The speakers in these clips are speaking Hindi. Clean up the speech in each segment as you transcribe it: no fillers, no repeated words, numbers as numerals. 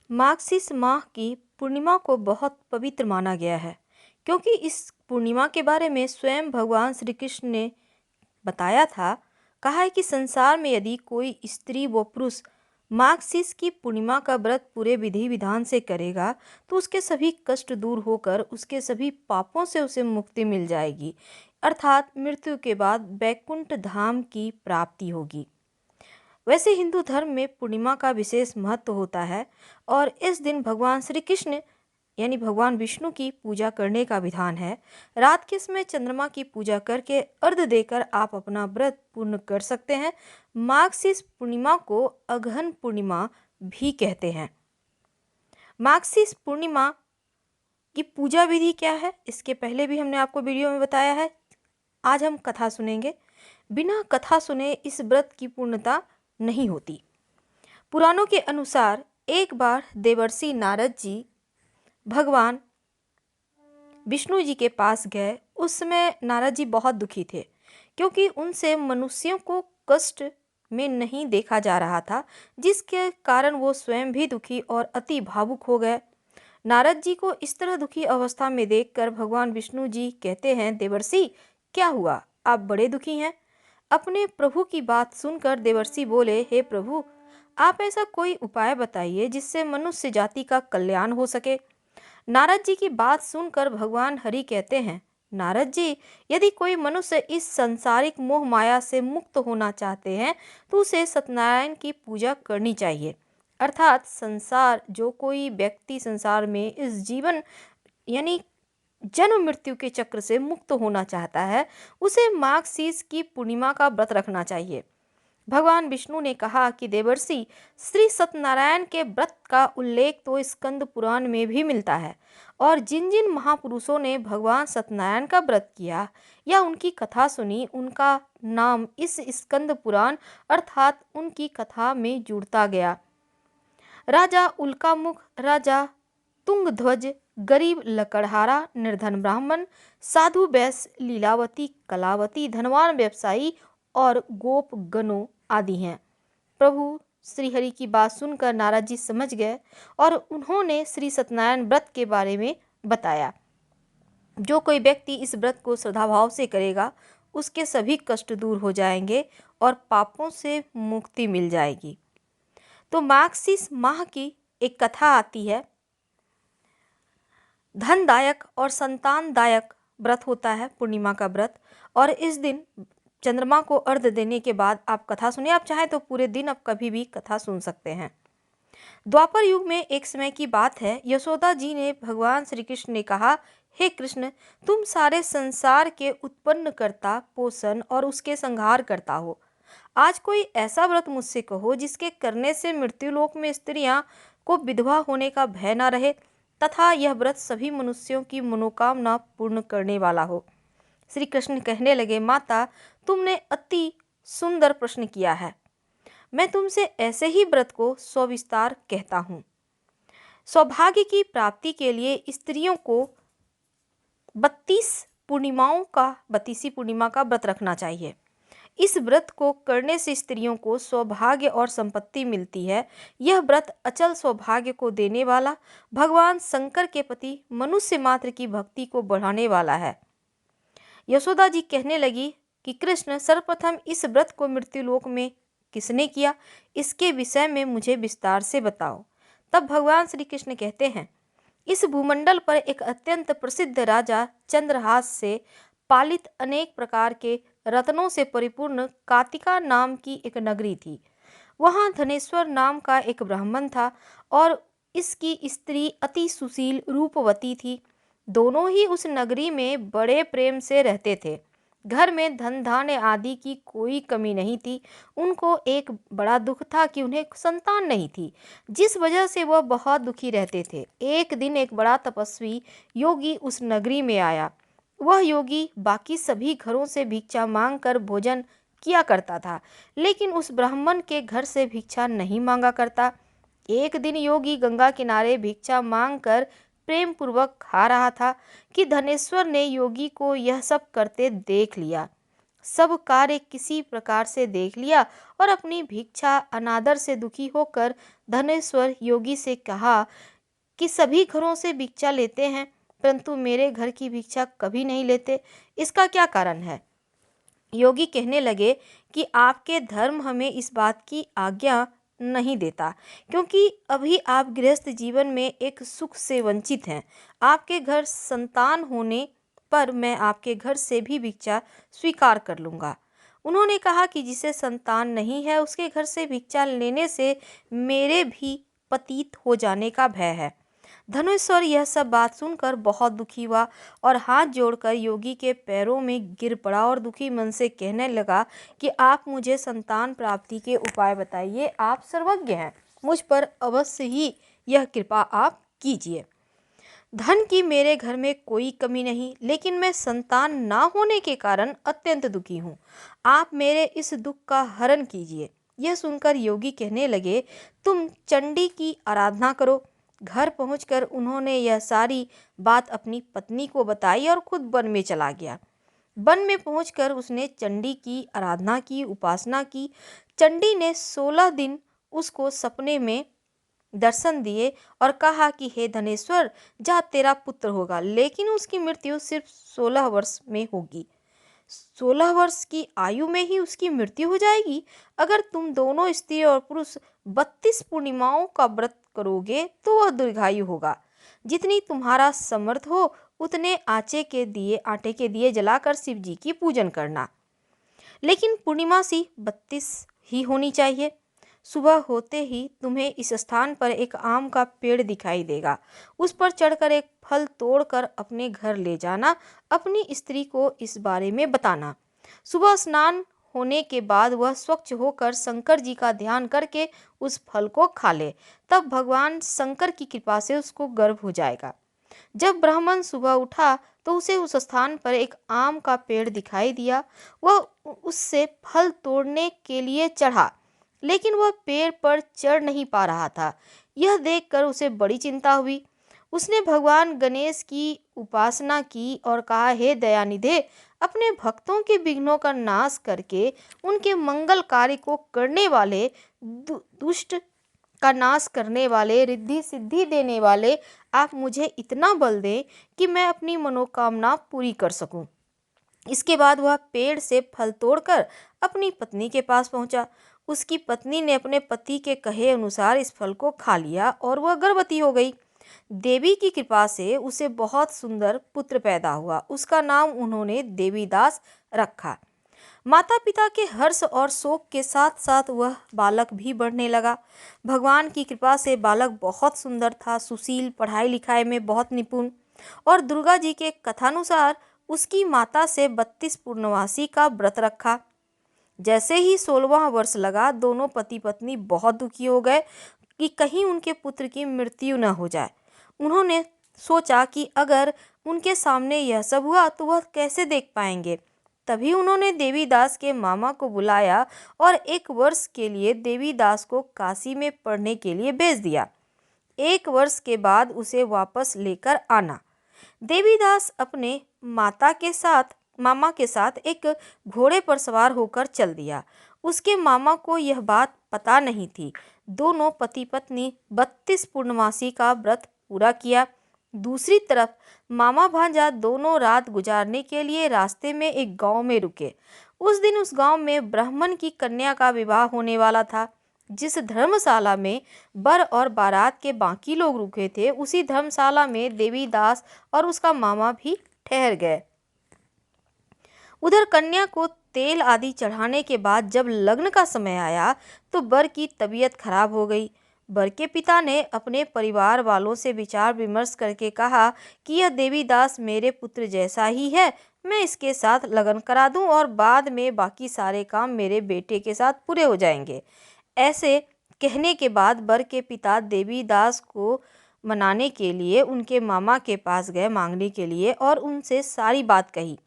मार्गशीर्ष माह की पूर्णिमा को बहुत पवित्र माना गया है, क्योंकि इस पूर्णिमा के बारे में स्वयं भगवान श्री कृष्ण ने बताया था। कहा है कि संसार में यदि कोई स्त्री व पुरुष मार्गशीर्ष की पूर्णिमा का व्रत पूरे विधि विधान से करेगा तो उसके सभी कष्ट दूर होकर उसके सभी पापों से उसे मुक्ति मिल जाएगी, अर्थात मृत्यु के बाद वैकुंठ धाम की प्राप्ति होगी। वैसे हिंदू धर्म में पूर्णिमा का विशेष महत्व होता है और इस दिन भगवान श्री कृष्ण यानी भगवान विष्णु की पूजा करने का विधान है। रात के समय चंद्रमा की पूजा करके अर्घ्य देकर आप अपना व्रत पूर्ण कर सकते हैं। मार्गशीर्ष पूर्णिमा को अगहन पूर्णिमा भी कहते हैं। मार्गशीर्ष पूर्णिमा की पूजा विधि क्या है, इसके पहले भी हमने आपको वीडियो में बताया है। आज हम कथा सुनेंगे। बिना कथा सुने इस व्रत की पूर्णता नहीं होती। पुराणों के अनुसार एक बार देवर्षि नारद जी भगवान विष्णु जी के पास गए। उस समय नारद जी बहुत दुखी थे, क्योंकि उनसे मनुष्यों को कष्ट में नहीं देखा जा रहा था, जिसके कारण वो स्वयं भी दुखी और अति भावुक हो गए। नारद जी को इस तरह दुखी अवस्था में देखकर भगवान विष्णु जी कहते हैं, देवर्षि क्या हुआ, आप बड़े दुखी हैं। अपने प्रभु की बात सुनकर देवर्षि बोले, हे प्रभु, आप ऐसा कोई उपाय बताइए जिससे मनुष्य जाति का कल्याण हो सके। नारद जी की बात सुनकर भगवान हरि कहते हैं, नारद जी, यदि कोई मनुष्य इस संसारिक मोह माया से मुक्त होना चाहते हैं तो उसे सत्यनारायण की पूजा करनी चाहिए। अर्थात जो कोई व्यक्ति संसार में इस जीवन यानी जन्म मृत्यु के चक्र से मुक्त होना चाहता है, उसे मार्गशीर्ष की पूर्णिमा का व्रत रखना चाहिए। भगवान विष्णु ने कहा कि देवर्षि, श्री सत्यनारायण के व्रत का उल्लेख तो स्कंद पुराण में भी मिलता है, और जिन जिन महापुरुषों ने भगवान सत्यनारायण का व्रत किया या उनकी कथा सुनी, उनका नाम इस स्कंद पुराण अर्थात उनकी कथा में जुड़ता गया। राजा उल्कामुख, राजा तुंगध्वज, गरीब लकड़हारा, निर्धन ब्राह्मण, साधु वैश्य, लीलावती, कलावती, धनवान व्यवसायी और गोप गणों आदि हैं। प्रभु श्रीहरि की बात सुनकर नारद जी समझ गए और उन्होंने श्री सत्यनारायण व्रत के बारे में बताया। जो कोई व्यक्ति इस व्रत को श्रद्धाभाव से करेगा उसके सभी कष्ट दूर हो जाएंगे और पापों से मुक्ति मिल जाएगी। तो मार्गशीर्ष माह की एक कथा आती है। धनदायक और संतानदायक व्रत होता है पूर्णिमा का व्रत, और इस दिन चंद्रमा को अर्घ्य देने के बाद आप कथा सुनिए। आप चाहें तो पूरे दिन आप कभी भी कथा सुन सकते हैं। द्वापर युग में एक समय की बात है, यशोदा जी ने भगवान श्री कृष्ण ने कहा, हे कृष्ण, तुम सारे संसार के उत्पन्न करता, पोषण और उसके संहार करता हो। आज कोई ऐसा व्रत मुझसे कहो जिसके करने से मृत्युलोक में स्त्रियां को विधवा होने का भय न रहे तथा यह व्रत सभी मनुष्यों की मनोकामना पूर्ण करने वाला हो। श्री कृष्ण कहने लगे, माता, तुमने अति सुंदर प्रश्न किया है। मैं तुमसे ऐसे ही व्रत को सविस्तार कहता हूँ। सौभाग्य की प्राप्ति के लिए स्त्रियों को 32वीं पूर्णिमा का व्रत रखना चाहिए। इस व्रत को करने से स्त्रियों को सौभाग्य और संपत्ति मिलती है। यह व्रत अचल सौभाग्य को देने वाला, भगवान शंकर के प्रति मनुष्य मात्र की भक्ति को बढ़ाने वाला है। यशोदा जी कहने लगी कि कृष्ण, सर्वप्रथम इस व्रत को मृत्युलोक में किसने किया, इसके विषय में मुझे विस्तार से बताओ। तब भगवान श्री कृष्ण कहते हैं, इस भूमंडल पर एक अत्यंत प्रसिद्ध राजा चंद्रहास से पालित अनेक प्रकार के रत्नों से परिपूर्ण कातिका नाम की एक नगरी थी। वहाँ धनेश्वर नाम का एक ब्राह्मण था और इसकी स्त्री अति सुशील रूपवती थी। दोनों ही उस नगरी में बड़े प्रेम से रहते थे। घर में धन धान्य आदि की कोई कमी नहीं थी। उनको एक बड़ा दुख था कि उन्हें संतान नहीं थी, जिस वजह से वह बहुत दुखी रहते थे। एक दिन एक बड़ा तपस्वी योगी उस नगरी में आया। वह योगी बाकी सभी घरों से भिक्षा मांगकर भोजन किया करता था, लेकिन उस ब्राह्मण के घर से भिक्षा नहीं मांगा करता। एक दिन योगी गंगा किनारे भिक्षा मांगकर प्रेम पूर्वक खा रहा था कि धनेश्वर ने योगी को यह सब करते देख लिया। सब कार्य किसी प्रकार से देख लिया और अपनी भिक्षा अनादर से दुखी होकर धनेश्वर योगी से कहा कि सभी घरों से भिक्षा लेते हैं, परंतु मेरे घर की भिक्षा कभी नहीं लेते, इसका क्या कारण है? योगी कहने लगे कि आपके धर्म हमें इस बात की आज्ञा नहीं देता, क्योंकि अभी आप गृहस्थ जीवन में एक सुख से वंचित हैं। आपके घर संतान होने पर मैं आपके घर से भी भिक्षा स्वीकार कर लूँगा। उन्होंने कहा कि जिसे संतान नहीं है उसके घर से भिक्षा लेने से मेरे भी पतित हो जाने का भय है। धनुष्वर यह सब बात सुनकर बहुत दुखी हुआ और हाथ जोड़कर योगी के पैरों में गिर पड़ा और दुखी मन से कहने लगा कि आप मुझे संतान प्राप्ति के उपाय बताइए, आप सर्वज्ञ हैं, मुझ पर अवश्य ही यह कृपा आप कीजिए। धन की मेरे घर में कोई कमी नहीं, लेकिन मैं संतान ना होने के कारण अत्यंत दुखी हूँ। आप मेरे इस दुख का हरण कीजिए। यह सुनकर योगी कहने लगे, तुम चंडी की आराधना करो। घर पहुंचकर उन्होंने यह सारी बात अपनी पत्नी को बताई और खुद वन में चला गया। वन में पहुंचकर उसने चंडी की आराधना की, उपासना की। चंडी ने 16 दिन उसको सपने में दर्शन दिए और कहा कि हे धनेश्वर, जा तेरा पुत्र होगा, लेकिन उसकी मृत्यु सिर्फ 16 वर्ष में होगी। 16 वर्ष की आयु में ही उसकी मृत्यु हो जाएगी। अगर तुम दोनों स्त्री और पुरुष 32 पूर्णिमाओं का व्रत करोगे तो वह दीर्घायु होगा। जितनी तुम्हारा समर्थ हो उतने आटे के दिए जलाकर शिव जी की पूजन करना, लेकिन पूर्णिमा सी 32 ही होनी चाहिए। सुबह होते ही तुम्हें इस स्थान पर एक आम का पेड़ दिखाई देगा। उस पर चढ़कर एक फल तोड़कर अपने घर ले जाना। अपनी स्त्री को इस बारे में बताना। सुबह स्नान होने के बाद वह स्वच्छ होकर शंकर जी का ध्यान करके उस फल को खा ले, तब भगवान शंकर की कृपा से उसको गर्भ हो जाएगा। जब ब्राह्मण सुबह उठा तो उसे उस स्थान पर एक आम का पेड़ दिखाई दिया। वह उससे फल तोड़ने के लिए चढ़ा, लेकिन वह पेड़ पर चढ़ नहीं पा रहा था। यह देखकर उसे बड़ी चिंता हुई। उसने भगवान गणेश की उपासना की और कहा, हे दयानिधे, अपने भक्तों के विघ्नों का नाश करके उनके मंगल कार्य को करने वाले, दुष्ट का नाश करने वाले, रिद्धि सिद्धि देने वाले, आप मुझे इतना बल दें कि मैं अपनी मनोकामना पूरी कर सकूं। इसके बाद वह पेड़ से फल तोड़कर अपनी पत्नी के पास पहुंचा। उसकी पत्नी ने अपने पति के कहे अनुसार इस फल को खा लिया और वह गर्भवती हो गई। देवी की कृपा से उसे बहुत सुंदर पुत्र पैदा हुआ। उसका नाम उन्होंने देवीदास रखा। माता पिता के हर्ष और शोक के साथ साथ वह बालक भी बढ़ने लगा। भगवान की कृपा से बालक बहुत सुंदर था, सुशील, पढ़ाई लिखाई में बहुत निपुण, और दुर्गा जी के कथानुसार उसकी माता से 32 पूर्णवासी का व्रत रखा। जैसे ही 16वां वर्ष लगा, दोनों पति पत्नी बहुत दुखी हो गए कि कहीं उनके पुत्र की मृत्यु न हो जाए। उन्होंने सोचा कि अगर उनके सामने यह सब हुआ तो वह कैसे देख पाएंगे। तभी उन्होंने देवीदास के मामा को बुलाया और 1 वर्ष के लिए देवीदास को काशी में पढ़ने के लिए भेज दिया। 1 वर्ष के बाद उसे वापस लेकर आना। देवीदास अपने मामा के साथ एक घोड़े पर सवार होकर चल दिया। उसके मामा को यह बात पता नहीं थी। दोनों पति पत्नी 32 पूर्णमासी का व्रत पूरा किया। दूसरी तरफ मामा भांजा दोनों रात गुजारने के लिए रास्ते में एक गांव में रुके। उस दिन उस गांव में ब्राह्मण की कन्या का विवाह होने वाला था। जिस धर्मशाला में बर और बारात के बाकी लोग रुके थे, उसी धर्मशाला में देवीदास और उसका मामा भी ठहर गए। उधर कन्या को तेल आदि चढ़ाने के बाद जब लग्न का समय आया तो बर की तबीयत खराब हो गई। बर के पिता ने अपने परिवार वालों से विचार विमर्श करके कहा कि यह देवीदास मेरे पुत्र जैसा ही है, मैं इसके साथ लगन करा दूं और बाद में बाकी सारे काम मेरे बेटे के साथ पूरे हो जाएंगे। ऐसे कहने के बाद बर के पिता देवीदास को मनाने के लिए उनके मामा के पास गए मांगने के लिए और उनसे सारी बात कही।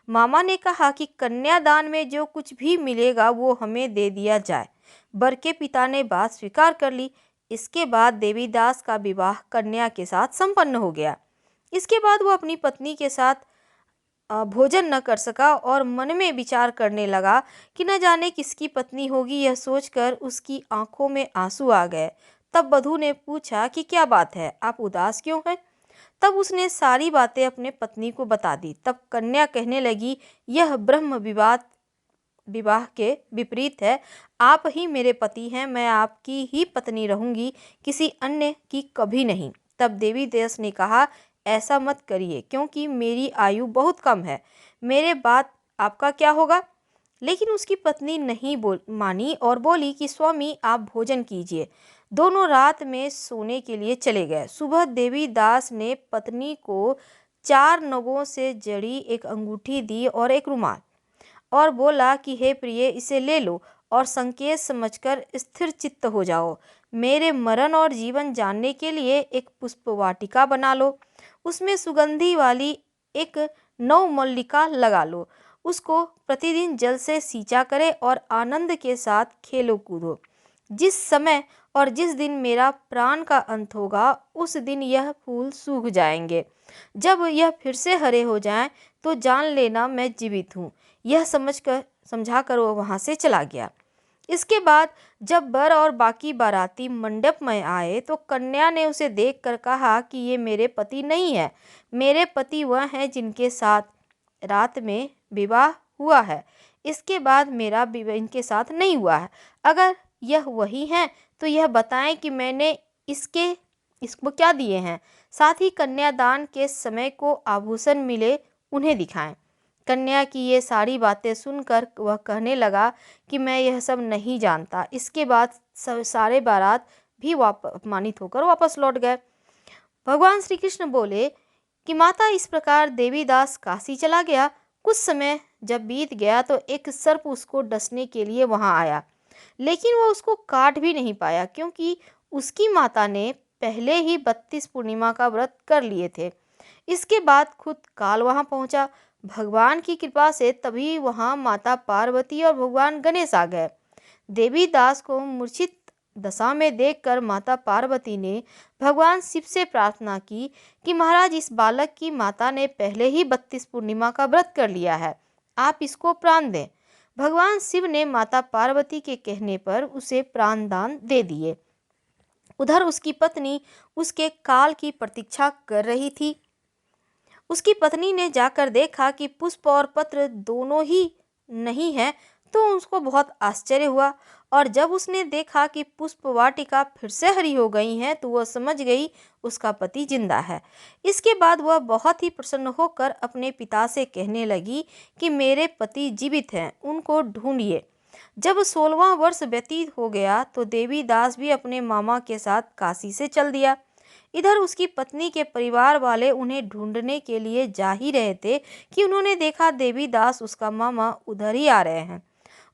मामा ने कहा कि कन्यादान में जो कुछ भी मिलेगा वो हमें दे दिया जाए। बर के पिता ने बात स्वीकार कर ली। इसके बाद देवीदास का विवाह कन्या के साथ संपन्न हो गया। इसके बाद वो अपनी पत्नी के साथ भोजन न कर सका और मन में विचार करने लगा कि न जाने किसकी पत्नी होगी। यह सोचकर उसकी आंखों में आंसू आ गए। तब वधू ने पूछा कि क्या बात है, आप उदास क्यों हैं? तब उसने सारी बातें अपने पत्नी को बता दी। तब कन्या कहने लगी, यह ब्रह्म विवाह के विपरीत है। आप ही मेरे पति हैं, मैं आपकी ही पत्नी रहूंगी, किसी अन्य की कभी नहीं। तब देवी देश ने कहा, ऐसा मत करिए, क्योंकि मेरी आयु बहुत कम है, मेरे बाद आपका क्या होगा? लेकिन उसकी पत्नी नहीं मानी और बोली कि स्वामी, आप भोजन कीजिए। दोनों रात में सोने के लिए चले गए। सुबह देवी दास ने पत्नी को 4 नगों से जड़ी एक अंगूठी दी और एक रुमाल, और बोला कि हे प्रिय, इसे ले लो और संकेत समझकर स्थिर चित्त हो जाओ। मेरे मरण और जीवन जानने के लिए एक पुष्प वाटिका बना लो, उसमें सुगंधी वाली एक नवमल्लिका लगा लो, उसको प्रतिदिन जल से सींचा करे और आनंद के साथ खेलो कूदो। जिस समय और जिस दिन मेरा प्राण का अंत होगा, उस दिन यह फूल सूख जाएंगे। जब यह फिर से हरे हो जाएं, तो जान लेना मैं जीवित हूँ। यह समझाकर वह वहाँ से चला गया। इसके बाद जब वर और बाकी बाराती मंडप में आए, तो कन्या ने उसे देखकर कहा कि ये मेरे पति नहीं है, मेरे पति वह हैं जिनके साथ रात में विवाह हुआ है। इसके बाद मेरा विवाह इनके साथ नहीं हुआ है। अगर यह वही हैं, तो यह बताएं कि मैंने इसको क्या दिए हैं। साथ ही कन्यादान के समय को आभूषण मिले, उन्हें दिखाएं। कन्या की ये सारी बातें सुनकर वह कहने लगा कि मैं यह सब नहीं जानता। इसके बाद सारे बारात भी अपमानित होकर वापस लौट गए। भगवान श्री कृष्ण बोले कि माता, इस प्रकार देवीदास काशी चला गया। कुछ समय जब बीत गया तो एक सर्प उसको डसने के लिए वहां आया, लेकिन वह उसको काट भी नहीं पाया, क्योंकि उसकी माता ने पहले ही 32 पूर्णिमा का व्रत कर लिए थे। इसके बाद खुद काल वहां पहुंचा। भगवान की कृपा से तभी वहां माता पार्वती और भगवान गणेश आ गए। देवीदास को मूर्छित दशा में देखकर माता पार्वती ने भगवान शिव से प्रार्थना की कि महाराज, इस बालक की माता ने पहले ही 32 पूर्णिमा का व्रत कर लिया है, आप इसको प्राण दें। भगवान शिव ने माता पार्वती के कहने पर उसे प्राण दान दे दिए। उधर उसकी पत्नी उसके काल की प्रतीक्षा कर रही थी। उसकी पत्नी ने जाकर देखा कि पुष्प और पत्र दोनों ही नहीं है, तो उसको बहुत आश्चर्य हुआ। और जब उसने देखा कि पुष्प वाटिका फिर से हरी हो गई है, तो वह समझ गई उसका पति जिंदा है। इसके बाद वह बहुत ही प्रसन्न होकर अपने पिता से कहने लगी कि मेरे पति जीवित हैं, उनको ढूंढिए। जब 16वां वर्ष व्यतीत हो गया, तो देवीदास भी अपने मामा के साथ काशी से चल दिया। इधर उसकी पत्नी के परिवार वाले उन्हें ढूंढने के लिए जा ही रहे थे कि उन्होंने देखा देवीदास, उसका मामा, उधर ही आ रहे हैं।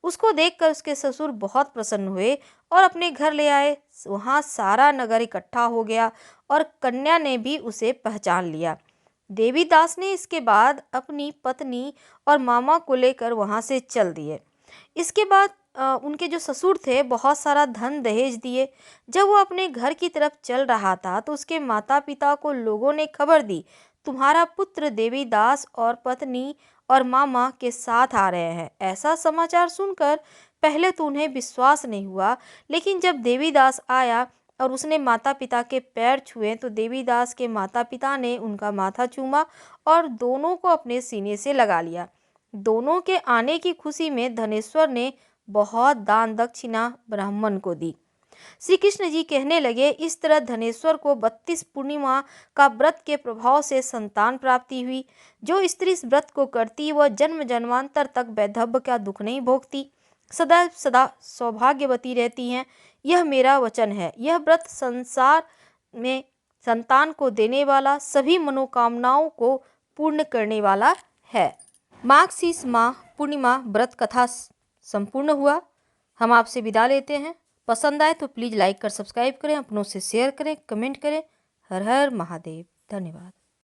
उसको देखकर उसके ससुर बहुत प्रसन्न हुए और अपने घर ले आए। वहाँ सारा नगर इकट्ठा हो गया और कन्या ने भी उसे पहचान लिया। देवीदास ने इसके बाद अपनी पत्नी और मामा को लेकर वहाँ से चल दिए। इसके बाद उनके जो ससुर थे, बहुत सारा धन दहेज दिए। जब वो अपने घर की तरफ चल रहा था, तो उसके माता पिता को लोगों ने खबर दी, तुम्हारा पुत्र देवीदास और पत्नी और मामा के साथ आ रहे हैं। ऐसा समाचार सुनकर पहले तो उन्हें विश्वास नहीं हुआ, लेकिन जब देवीदास आया और उसने माता पिता के पैर छुए, तो देवीदास के माता पिता ने उनका माथा चूमा और दोनों को अपने सीने से लगा लिया। दोनों के आने की खुशी में धनेश्वर ने बहुत दान दक्षिणा ब्राह्मण को दी। श्री कृष्ण जी कहने लगे, इस तरह धनेश्वर को 32 पूर्णिमा का व्रत के प्रभाव से संतान प्राप्ति हुई। जो स्त्री इस व्रत को करती, वह जन्म जन्मांतर तक वैधव्य का दुख नहीं भोगती, सदा सदा सौभाग्यवती रहती हैं। यह मेरा वचन है। यह व्रत संसार में संतान को देने वाला, सभी मनोकामनाओं को पूर्ण करने वाला है। मार्गशीर्ष माह पूर्णिमा व्रत कथा संपूर्ण हुआ। हम आपसे विदा लेते हैं। पसंद आए तो प्लीज़ लाइक कर सब्सक्राइब करें, अपनों से शेयर करें, कमेंट करें। हर हर महादेव। धन्यवाद।